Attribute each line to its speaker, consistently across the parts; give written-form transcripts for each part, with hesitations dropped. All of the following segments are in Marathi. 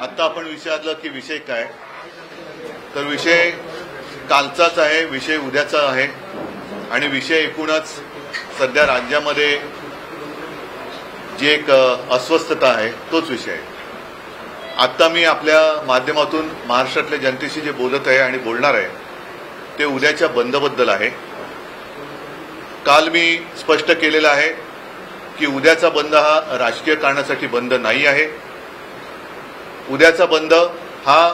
Speaker 1: आता आपण विचारलं की विषय काय, तर विषय कालचाच आहे, विषय उद्याचा आहे आणि विषय एकूणच सध्या राज्यामध्ये जी एक अस्वस्थता आहे तोच विषय आहे. आता मी आपल्या माध्यमातून महाराष्ट्रातल्या जनतेशी जे बोलत आहे आणि बोलणार आहे ते उद्याच्या बंदबद्दल आहे. काल मी स्पष्ट केलेलं आहे की उद्याचा बंद हा राजकीय कारणासाठी बंद नाही आहे. उद्याचा बंद हा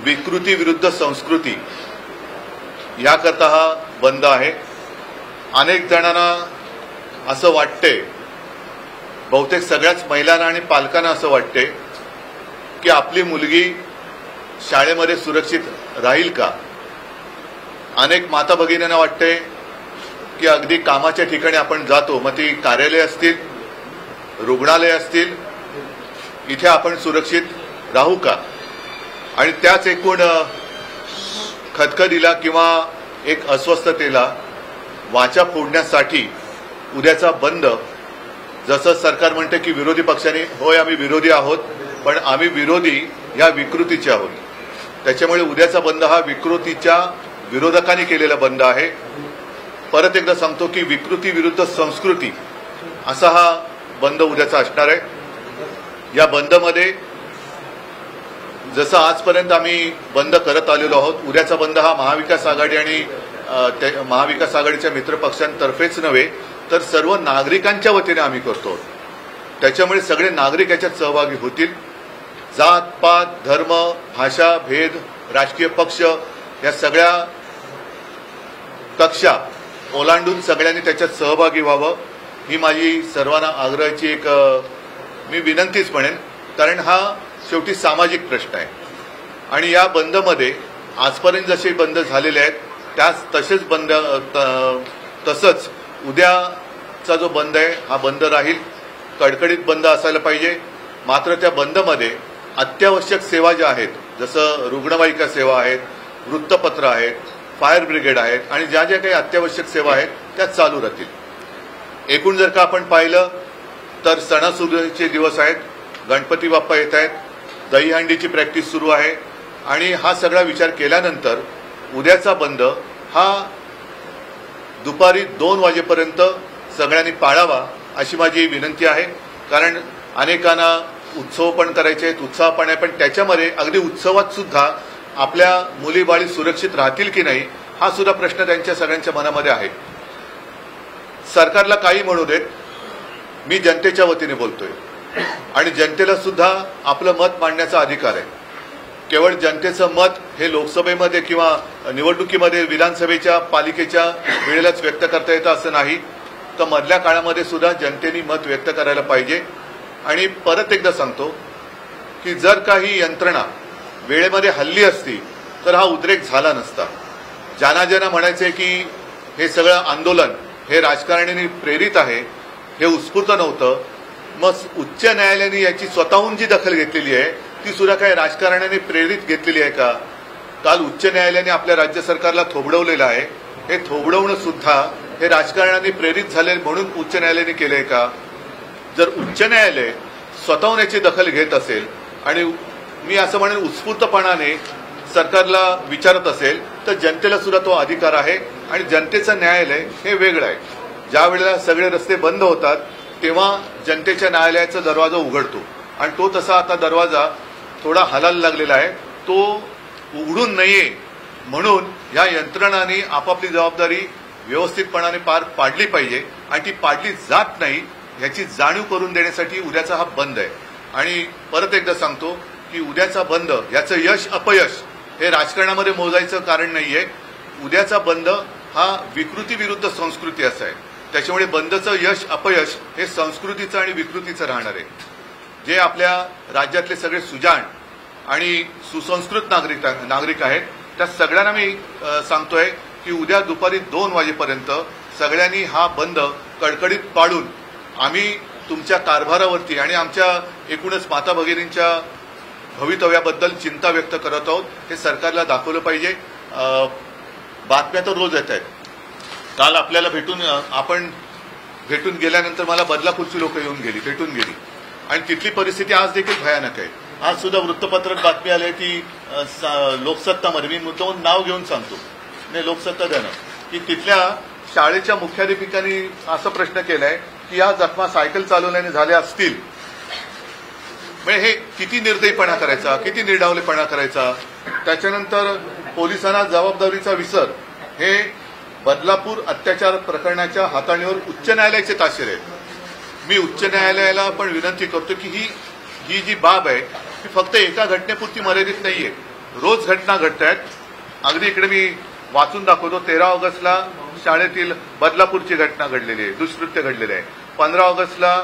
Speaker 1: विकृती विरुद्ध संस्कृती याकरता हा बंद आहे. अनेक जणांना असं वाटते, बहुतेक सगळ्याच महिलांना आणि पालकांना असं वाटते की आपली मुलगी शाळेमध्ये सुरक्षित राहील का. अनेक माता भगिनींना वाटते की अगदी कामाच्या ठिकाणी आपण जातो, मग ती कार्यालय असतील, रुग्णालय असतील, इथे आपण सुरक्षित राहू का. आणि त्याच एकूण खदखदीला किंवा एक अस्वस्थतेला वाचा फोडण्यासाठी उद्याचा बंद, जसं सरकार म्हणते की विरोधी पक्षांनी, होय आम्ही विरोधी आहोत, पण आम्ही विरोधी या विकृतीचे आहोत. त्याच्यामुळे उद्याचा बंद हा विकृतीच्या विरोधकांनी केलेला बंद आहे. परत एकदा सांगतो की विकृती विरुद्ध संस्कृती असा हा बंद उद्याचा असणार आहे. या बंदमध्ये जसं आजपर्यंत आम्ही बंद करत आलेलो आहोत, उद्याचा बंद हा महाविकास आघाडी आणि महाविकास आघाडीच्या मित्रपक्षांतर्फेच नव्हे तर सर्व नागरिकांच्या वतीने आम्ही करतो. त्याच्यामुळे सगळे नागरिक याच्यात सहभागी होतील. जात पात, धर्म, भाषा, भेद, राजकीय पक्ष या सगळ्या कक्षा ओलांडून सगळ्यांनी त्याच्यात सहभागी व्हावं ही माझी सर्वांना आग्रहाची एक मी विनंतीच म्हणेन. कारण हा शेवटी सामाजिक प्रश्न आहे आणि या बंदमध्ये आजपर्यंत जसे बंद झालेले आहेत त्याच तसंच उद्याचा जो बंद आहे हा बंद राहील. कडकडीत बंद असायला पाहिजे. मात्र त्या बंदमध्ये अत्यावश्यक सेवा ज्या आहेत, जसं रुग्णवाहिका सेवा आहेत, वृत्तपत्र आहेत, फायर ब्रिगेड आहेत आणि ज्या ज्या काही अत्यावश्यक सेवा आहेत त्या चालू राहतील. एकूण जर का आपण पाहिलं तर सणासुदीचे दिवस आहेत, गणपती बाप्पा येत आहेत, दहीहंडीची प्रॅक्टिस सुरू आहे आणि हा सगळा विचार केल्यानंतर उद्याचा बंद हा दुपारी 2 वाजेपर्यंत सगळ्यांनी पाळावा अशी माझी विनंती आहे. कारण अनेकांना उत्सव पण करायचे आहेत, उत्साह पण आहे, पण त्याच्यामध्ये अगदी उत्सवात सुद्धा आपल्या मुलीबाळी सुरक्षित राहतील की नाही हा सुद्धा प्रश्न त्यांच्या सगळ्यांच्या मनामध्ये आहे. सरकारला काही म्हणू देत, मी जनतेच्या वतीने बोलतोय आणि जनतेला सुद्धा आपलं मत मांडण्याचा अधिकार आहे. केवळ जनतेचं मत हे लोकसभेमध्ये किंवा निवडणुकीमध्ये विधानसभेच्या पालिकेच्या वेळेलाच व्यक्त करता येतं असं नाही, तर मधल्या काळामध्ये सुद्धा जनतेने मत व्यक्त करायला पाहिजे. आणि परत एकदा सांगतो की जर काही यंत्रणा वेळेमध्ये हल्ली असती तर हा उद्रेक झाला नसता. ज्यांना म्हणायचे की हे सगळं आंदोलन हे राजकारण्यांनी प्रेरित आहे, हे उत्स्फूर्त नव्हतं, मग उच्च न्यायालयाने याची स्वतःहून जी दखल घेतलेली आहे ती सुद्धा काही राजकारण्यांनी प्रेरित घेतलेली आहे का. काल उच्च न्यायालयाने आपल्या राज्य सरकारला थोबडवलेलं आहे. हे थोबडवणं सुद्धा हे राजकारण्यांनी प्रेरित झाले म्हणून उच्च न्यायालयाने केलंय का. जर उच्च न्यायालय स्वतःहून याची दखल घेत असेल आणि मी असं म्हणेन उत्स्फूर्तपणाने सरकारला विचारत असेल तर जनतेला सुद्धा तो अधिकार आहे. आणि जनतेचं न्यायालय हे वेगळं आहे. ज्या वेळेला सगळे रस्ते बंद होतात तेव्हा जनतेच्या न्यायालयाचा दरवाजा उघडतो आणि तो तसा आता दरवाजा थोडा हलायला लागलेला आहे. तो उघडून नये म्हणून या यंत्रणांनी आपापली जबाबदारी व्यवस्थितपणाने पार पाडली पाहिजे आणि ती पाडली जात नाही ह्याची जाणीव करून देण्यासाठी उद्याचा हा बंद आहे. आणि परत एकदा सांगतो की उद्याचा बंद याचं यश अपयश हे राजकारणामध्ये मोजायचं कारण नाहीये. उद्याचा बंद हा विकृती विरुद्ध संस्कृती असा आहे. त्याच्यामुळे बंदचं यश अपयश हे संस्कृतीचं आणि विकृतीचं राहणार आहे. जे आपल्या राज्यातले सगळे सुजाण आणि सुसंस्कृत नागरिक आहेत त्या सगळ्यांना मी सांगतोय की उद्या दुपारी 2 वाजेपर्यंत सगळ्यांनी हा बंद कडकडीत पाळून आम्ही तुमच्या कारभारावरती आणि आमच्या एकूणच माता भगिनींच्या भवितव्याबद्दल चिंता व्यक्त करत आहोत हे सरकारला दाखवलं पाहिजे. बातम्या तर रोज येत आहेत. काल आपल्याला भेटून गेल्यानंतर मला बदलापूरची लोक येऊन भेटून गेली. आणि तिथली परिस्थिती आज देखील भयानक आहे. आज सुद्धा वृत्तपत्रात बातमी आली की लोकसत्तामध्ये, मी मुद्दामून नाव घेऊन सांगतो, नाही लोकसत्ता द्या ना, की तिथल्या शाळेच्या मुख्याध्यापिकांनी असा प्रश्न केलाय की या जखमा सायकल चालवल्याने झाल्या असतील. म्हणजे हे किती निर्दयीपणा करायचा, किती निर्डावलेपणा करायचा. त्याच्यानंतर पोलिसांना जबाबदारीचा विसर. हे बदलापूर अत्याचार प्रकरणाच्या हाताळणीवर उच्च न्यायालयाचे ताशेरे आहेत. मी उच्च न्यायालयाला पण विनंती करतो की ही जी बाब आहे ती फक्त एका घटनेपुरती मर्यादित नाहीये. रोज घटना घडत आहेत. अगदी इकडे मी वाचून दाखवतो. 13 ऑगस्टला शाळेतील बदलापूरची घटना घडलेली आहे, दुष्कृत्य घडलेले आहे. 15 ऑगस्टला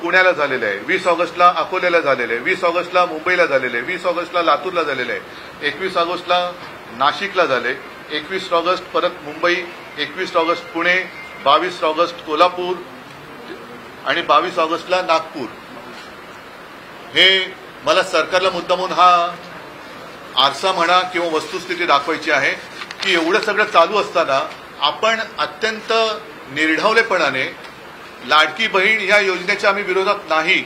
Speaker 1: पुण्याला झालेलं आहे, 20 ऑगस्टला अकोल्याला झालेलं आहे, 20 ऑगस्टला मुंबईला झालेलं आहे, 20 ऑगस्टला लातूरला झालेलं आहे, 21 ऑगस्टला नाशिकला झाले, 21 ऑगस्ट परत मुंबई, 21 ऑगस्ट पुणे, 22 ऑगस्ट कोल्हापूर आणि 22 ऑगस्टला नागपूर. हे मला सरकारला मुद्दामून हा आरसा म्हणा किंवा वस्तुस्थिती दाखवायची आहे की एवढं सगळं चालू असताना आपण अत्यंत निर्ढावलेपणाने, लाडकी बहीण या योजनेच्या आम्ही विरोधात नाही,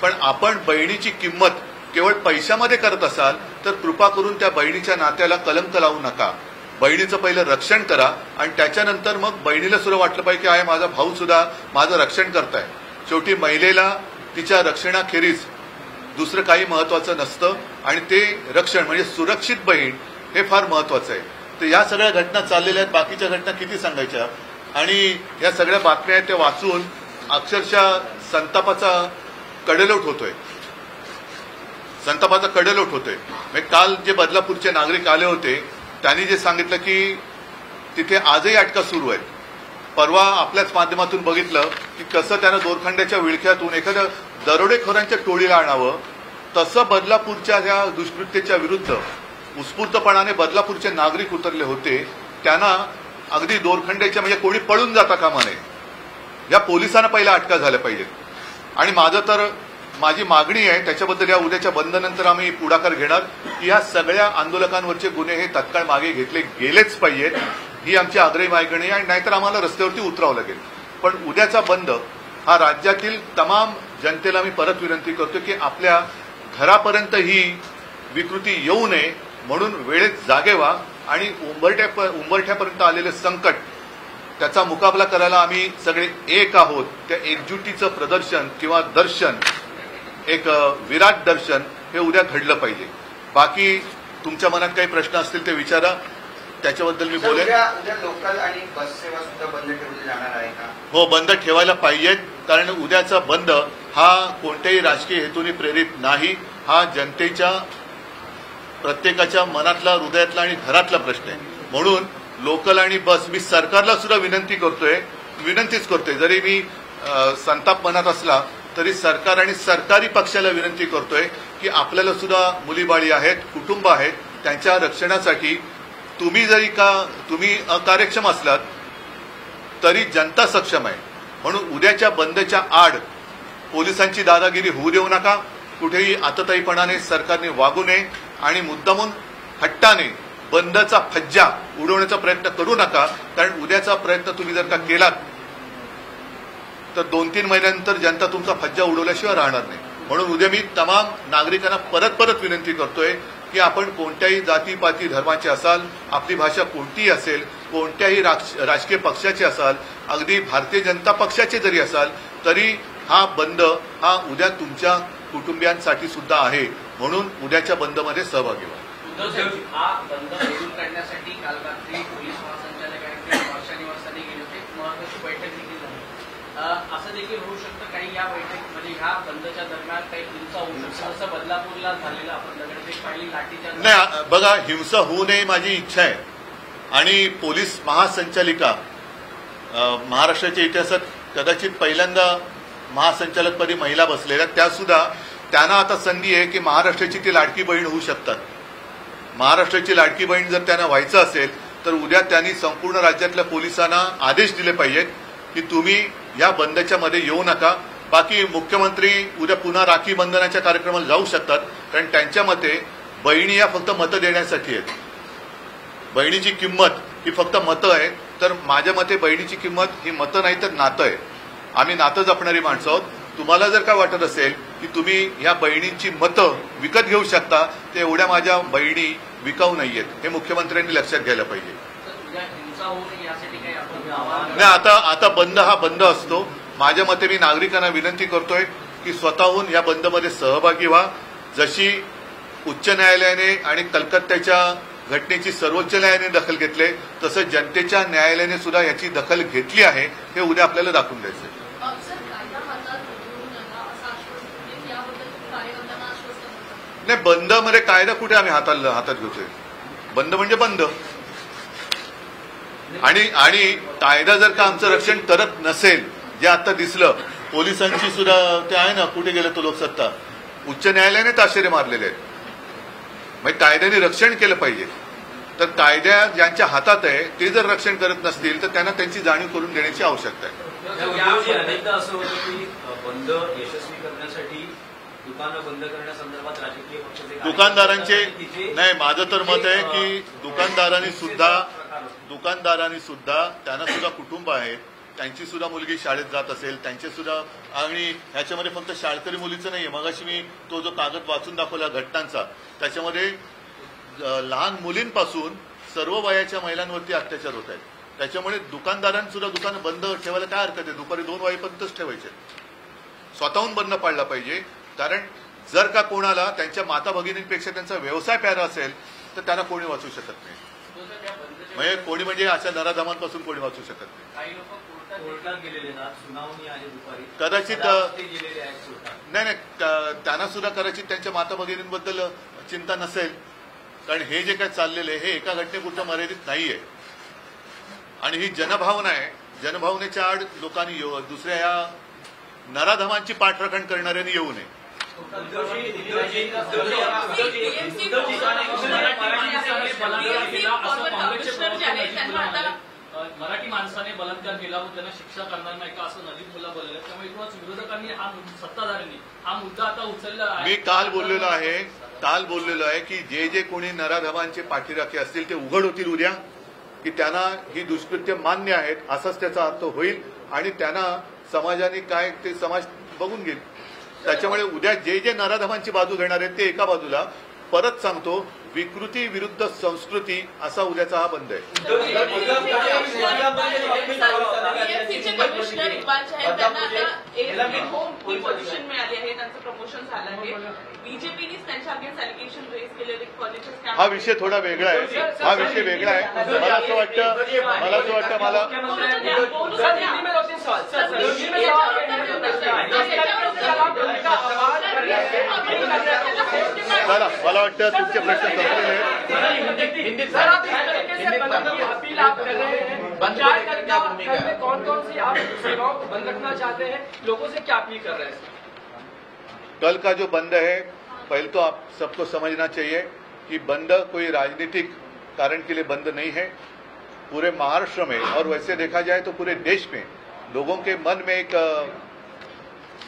Speaker 1: पण आपण बहिणीची किंमत केवळ पैशामध्ये करत असाल तर कृपा करून त्या बहिणीच्या नात्याला कलंक लावू नका. बहिणीचं पहिलं रक्षण करा आणि त्याच्यानंतर मग बहिणीला सुद्धा वाटलं पाहिजे की आहे माझा भाऊ सुद्धा माझं रक्षण करताय. शेवटी महिलेला तिच्या रक्षणाखेरीज दुसरं काही महत्वाचं नसतं आणि ते रक्षण म्हणजे सुरक्षित बहीण हे फार महत्वाचं आहे. तर या सगळ्या घटना चाललेल्या आहेत. बाकीच्या घटना किती सांगायच्या. आणि या सगळ्या बातम्या आहेत त्या वाचून अक्षरशः संतापाचा कडेलोट होतोय. म्हणजे काल जे बदलापूरचे नागरिक आले होते त्यांनी जे सांगितलं की तिथे आजही अटका सुरू आहेत. परवा आपल्याच माध्यमातून बघितलं की कसं त्यानं दोरखंड्याच्या विळख्यातून एखाद्या दरोडेखोरांच्या टोळीला आणावं. तसं बदलापूरच्या या दुष्कृत्याच्या विरुद्ध उत्स्फूर्तपणाने बदलापूरचे नागरिक उतरले होते. त्यांना अगदी दोरखंड्याच्या म्हणजे कोणी पळून जाता कामा नये. या पोलिसांना पहिल्या अटका झाल्या पाहिजेत. आणि माझी मागणी आहे त्याच्याबद्दल या उद्याच्या बंदनंतर आम्ही पुढाकार घेणार की या सगळ्या आंदोलकांवरचे गुन्हे हे तत्काळ मागे घेतले गेलेच पाहिजेत. ही आमची आग्रही मागणी आहे. नाहीतर आम्हाला रस्त्यावरती उतरावं लागेल. पण उद्याचा बंद हा राज्यातील तमाम जनतेला मी परत विनंती करतो की आपल्या घरापर्यंत ही विकृती येऊ नये म्हणून वेळेत जागे व्हा आणि उंबरठ्यापर्यंत आलेले संकट त्याचा मुकाबला करायला आम्ही सगळे एक आहोत. त्या एकजुटीचं प्रदर्शन किंवा दर्शन, एक विराट दर्शन हे उद्या घडलं पाहिजे. बाकी तुमच्या मनात काही प्रश्न असतील ते विचारा, त्याच्याबद्दल मी बोलेन.
Speaker 2: उद्या लोकल आणि बस सेवा सुद्धा बंद ठेवली जाणार आहे का?
Speaker 1: हो, बंद ठेवायला पाहिजेत. कारण उद्याचा बंद हा कोणत्याही राजकीय हेतूने प्रेरित नाही. हा जनतेच्या प्रत्येकाच्या मनातला, हृदयातला आणि घरातला प्रश्न आहे. म्हणून लोकल आणि बस, मी सरकारला सुद्धा विनंतीच करतोय. जरी मी संताप मनात असला तरी सरकार आणि सरकारी पक्षाला विनंती करतोय की आपल्याला सुद्धा मुलीबाळी आहेत, कुटुंब आहेत, त्यांच्या रक्षणासाठी तुम्ही अकार्यक्षम असलात तरी जनता सक्षम आहे. म्हणून उद्याच्या बंदच्या आड पोलिसांची दादागिरी होऊ देऊ नका. कुठेही आतताईपणाने सरकारने वागू नये आणि मुद्दामून हट्टाने बंदचा फज्जा उडवण्याचा प्रयत्न करू नका. कारण उद्याचा प्रयत्न तुम्ही जर का केलात तर 2-3 महिन्यानंतर जनता तुमचा फज्जा उडवल्याशिवाय राहणार नाही. म्हणून उद्या मी तमाम नागरिकांना परत विनंती करतोय की आपण कोणत्याही जातीपाती धर्माचे असाल, आपली भाषा कोणतीही असेल, कोणत्याही राजकीय पक्षाचे असाल, अगदी भारतीय जनता पक्षाचे जरी असाल तरी हा बंद हा उद्या तुमच्या कुटुंबियांसाठी सुद्धा आहे. म्हणून उद्याच्या बंदमध्ये सहभागी व्हा.
Speaker 3: हा बंद मोडून काढण्यासाठी काल रात्री पोलीस महासंचालकांनी वर्षा निवासाने गेले होते. महत्वाची बैठक देखील झाली. असं देखील होऊ शकतं काही या बैठकीमध्ये ह्या बंदच्या दरम्यान काही हिंसा होऊ शकतं, असं बदलापूरला झालेलं आपण दगडफेक पाहिली, लाठीचार्ज.
Speaker 1: नाही, बघा, हिंसा होऊ नये माझी इच्छा आहे. आणि पोलीस महासंचालिका महाराष्ट्राच्या इतिहासात कदाचित पहिल्यांदा महासंचालकपदी महिला बसलेल्या, त्या सुद्धा त्यांना आता संधी आहे की महाराष्ट्राची ती लाडकी बहीण होऊ शकतात. महाराष्ट्राची लाडकी बहीण जर त्यांना व्हायचं असेल तर उद्या त्यांनी संपूर्ण राज्यातल्या पोलिसांना आदेश दिले पाहिजेत की तुम्ही या बंदच्या मध्ये येऊ नका. बाकी मुख्यमंत्री उद्या पुन्हा राखी बंधनाच्या कार्यक्रमाला जाऊ शकतात. कारण त्यांच्या मते बहिणी या फक्त मतं देण्यासाठी आहेत. बहिणीची किंमत ही फक्त मतं आहे. तर माझ्या मते बहिणीची किंमत ही मतं नाही तर नातं आहे. आम्ही नातं जपणारी माणसं आहोत. तुम्हाला जर काय वाटत असेल की तुम्ही ह्या बहिणींची मतं विकत घेऊ शकता, ते एवढ्या माझ्या बहिणी विकाऊ नाहीयेत, हे मुख्यमंत्र्यांनी लक्षात घ्यायला पाहिजे.
Speaker 3: उद्या हिंसा होऊ नये यासाठी काही आपण आवाहन
Speaker 1: नाही, आता बंद हा बंद असतो. माझ्या मते मी नागरिकांना विनंती करतोय की स्वतःहून या बंदमध्ये सहभागी व्हा. जशी उच्च न्यायालयाने आणि कलकत्त्याच्या घटनेची सर्वोच्च न्यायालयाने दखल घेतली, तसं जनतेच्या न्यायालयाने सुद्धा याची दखल घेतली आहे, हे उद्या आपल्याला दाखवून द्यायचं. नाही, बंद मध्ये कायदा कुठे आम्ही हातात घेतोय? बंद म्हणजे बंद. आणि कायदा जर का आमचं रक्षण करत नसेल, जे आता दिसलं पोलिसांची सुद्धा ते आहे ना, कुठे गेलं तो लोकसत्ता, उच्च न्यायालयाने ताशेरे मारलेले आहेत. म्हणजे कायद्याने रक्षण केलं पाहिजे. तर कायद्या ज्यांच्या हातात आहे ते जर रक्षण करत नसतील तर त्यांना त्यांची जाणीव करून देण्याची आवश्यकता आहे.
Speaker 4: अनेकदा असं होतं की बंद यशस्वी करण्यासाठी दुकानं बंद करण्यासंदर्भात राजकीय पक्षाचे
Speaker 1: दुकानदारांचे नाही, माझं तर मत आहे की दुकानदारांनी सुद्धा त्यांना सुद्धा कुटुंब आहेत, त्यांची सुद्धा मुलगी शाळेत जात असेल, त्यांचे सुद्धा, आणि ह्याच्यामध्ये फक्त शाळकरी मुलीचं नाहीये. मगाशी मी तो जो कागद वाचून दाखवला घटनांचा, त्याच्यामध्ये लहान मुलींपासून सर्व वयाच्या महिलांवरती अत्याचार होत आहेत. त्याच्यामुळे दुकानदारांनी सुद्धा दुकानं बंद ठेवायला काय हरकत आहे? दुपारी 2 वाजेपर्यंतच ठेवायचे. स्वतःहून बंद पाडला पाहिजे. कारण जर का कोणाला त्यांच्या माता भगिनींपेक्षा त्यांचा व्यवसाय प्यारा असेल तर त्यांना कोणी वाचू शकत नाही. म्हणजे कोणी म्हणजे अशा नराधमांपासून कोणी वाचू शकत नाही.
Speaker 3: काही लोक
Speaker 4: कोर्टात गेलेले ना, सुनावणी आहे दुपारी,
Speaker 1: कदाचित
Speaker 4: गेलेले आहेत कोर्टात.
Speaker 1: नाही, त्यांना सुद्धा कदाचित त्यांच्या माता भगिनींबद्दल चिंता नसेल. कारण हे जे काय चाललेलं आहे हे एका घटनेपुरतं मर्यादित नाहीये. आणि ही जनभावना आहे. जनभावनेच्या आड लोकांनी दुसऱ्या या नराधमांची पाठराखण करणाऱ्यांनी येऊ नये.
Speaker 3: मराठी माणसाने बलात्कार केला व त्यांना शिक्षा करणार नाही का असं नजीब मुल्ला बोलले. त्यामुळे एकूणच विरोधकांनी सत्ताधाऱ्यांनी हा मुद्दा आता उचलला आहे.
Speaker 1: मी काल बोललेलो आहे की जे कोणी नराधमांचे पाठीराखे असतील ते उघड होतील उद्या, की त्यांना ही दुष्कृत्य मान्य आहेत असाच त्याचा अर्थ होईल. आणि त्यांना समाजाने काय ते समाज बघून घेईल. त्याच्यामुळे उद्या जे नराधमांची बाजू घेणार आहेत ते एका बाजूला, परत सांगतो, विकृती विरुद्ध संस्कृती असा उद्याचा हा बंद आहे. हा विषय थोडा वेगळा आहे. मला असं वाटतं मला वाटतं तुमचे प्रश्न संपलेले
Speaker 5: हैं. कौन कौन सी आप सेवाओं को बंद रखना चाहते हैं, लोगों से क्या अपील कर रहे हैं?
Speaker 1: कल का जो बंद है, पहले तो आप सबको समझना चाहिए कि बंद कोई राजनीतिक कारण के लिए बंद नहीं है. पूरे महाराष्ट्र में और वैसे देखा जाए तो पूरे देश में लोगों के मन में एक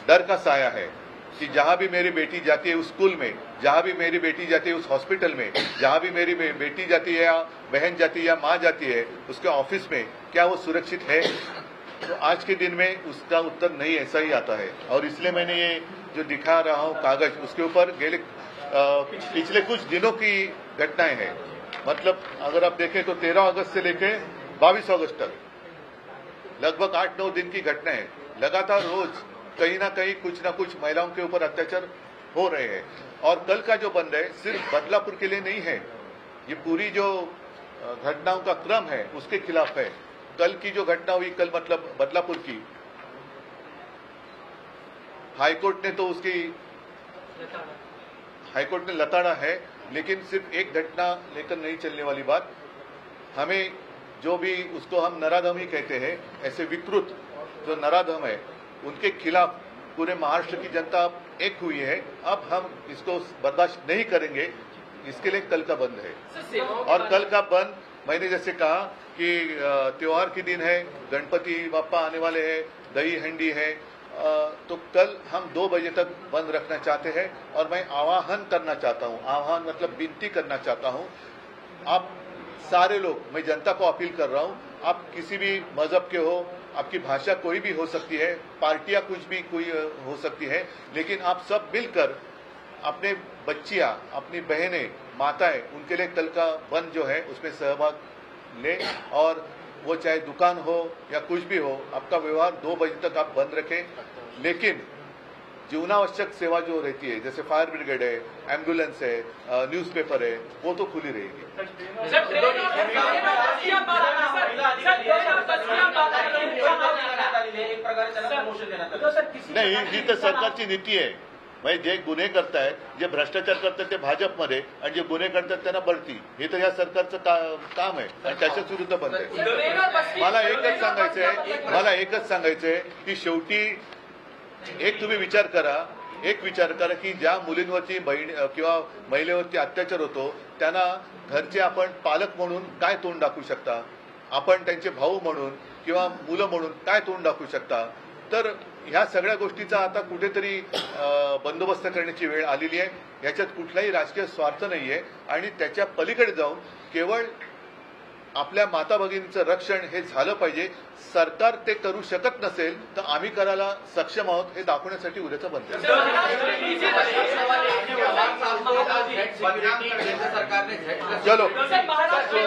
Speaker 1: डर का साया है कि जहां भी मेरी बेटी जाती है उस स्कूल में, जहां भी मेरी बेटी जाती है उस हॉस्पिटल में, जहां भी मेरी बेटी जाती है या बहन जाती है या माँ जाती है उसके ऑफिस में, क्या वो सुरक्षित है? तो आज के दिन में उसका उत्तर नहीं ऐसा ही आता है. और इसलिए मैंने ये जो दिखा रहा हूं कागज, उसके ऊपर पिछले कुछ दिनों की घटनाएं हैं. मतलब अगर आप देखें तो 13 अगस्त से लेकर 22 अगस्त तक लगभग 8-9 दिन की घटना है. लगातार रोज कहीं ना कहीं कुछ ना कुछ महिलाओं के ऊपर अत्याचार हो रहे हैं. और कल का जो बंद है सिर्फ बदलापुर के लिए नहीं है, ये पूरी जो घटनाओं का क्रम है उसके खिलाफ है. कल की जो घटना हुई, कल मतलब बदलापुर की, हाईकोर्ट ने लताड़ा है, लेकिन सिर्फ एक घटना लेकर नहीं चलने वाली बात. हमें जो भी उसको हम नराधम ही कहते हैं, ऐसे विकृत जो नराधम है उनके खिलाफ पूरे महाराष्ट्र की जनता एक हुई है. अब हम इसको बर्दाश्त नहीं करेंगे. इसके लिए कल का बंद है. और कल का बंद, मैंने जैसे कहा कि त्योहार के दिन है, गणपति बाप्पा आने वाले हैं, दही हंडी है, तो कल हम 2 बजे तक बंद रखना चाहते हैं. और मैं आह्वान करना चाहता हूं, आह्वान मतलब विनती करना चाहता हूं, आप सारे लोग, मैं जनता को अपील कर रहा हूं, आप किसी भी मजहब के हो, आपकी भाषा कोई भी हो सकती है, पार्टियां कुछ भी कोई हो सकती है, लेकिन आप सब मिलकर अपने बच्चियां, अपनी बहनें, माताएं, उनके लिए कल का बंद जो है उसमें सहभाग ले, और वो चाहे दुकान हो या कुछ भी हो, आपका व्यवहार 2 बजे तक आप बंद रखें, लेकिन जीवनावश्यक सेवा जो रहती है जैसे फायर ब्रिगेड है, एम्बुलेंस है, न्यूज़पेपर है, वो तो खुली रहेगी।
Speaker 5: सर, ट्रेन और बसियां बात कर रहे हैं, सर, ट्रेन और बसियां बात कर रहे हैं,
Speaker 4: एक प्रकारे त्यांना प्रमोशन देण्यात आलं.
Speaker 5: तो सर किसी
Speaker 1: नाही, ही तर सरकारची नीती आहे. म्हणजे जे गुन्हे करतायत, जे भ्रष्टाचार करतात ते भाजपमध्ये, आणि जे गुन्हे करतात त्यांना बढती. हे तर या सरकारचं काम आहे आणि त्याच्याच विरुद्ध बंद आहे.
Speaker 5: ट्रेन और बस
Speaker 1: मला एकच सांगायचंय की शेवटी एक तुम्ही विचार करा की ज्या मुलींवरती बहीण किंवा महिलेवरती अत्याचार होतो त्यांना घरचे आपण पालक म्हणून काय तोंड दाखवू शकता, आपण त्यांचे भाऊ म्हणून किंवा मुलं म्हणून काय तोंड दाखवू शकता. तर ह्या सगळ्या गोष्टीचा आता कुठेतरी बंदोबस्त करण्याची वेळ आलेली आहे. याच्यात कुठलाही राजकीय स्वार्थ नाहीये आणि त्याच्या पलीकडे जाऊन केवळ आपल्या माता भगिनींचं रक्षण हे झालं पाहिजे. सरकार ते करू शकत नसेल तर आम्ही करायला सक्षम आहोत हे दाखवण्यासाठी उद्याचं बंद आहे.
Speaker 2: सरकारने
Speaker 1: चलो.
Speaker 5: सर, महाराष्ट्र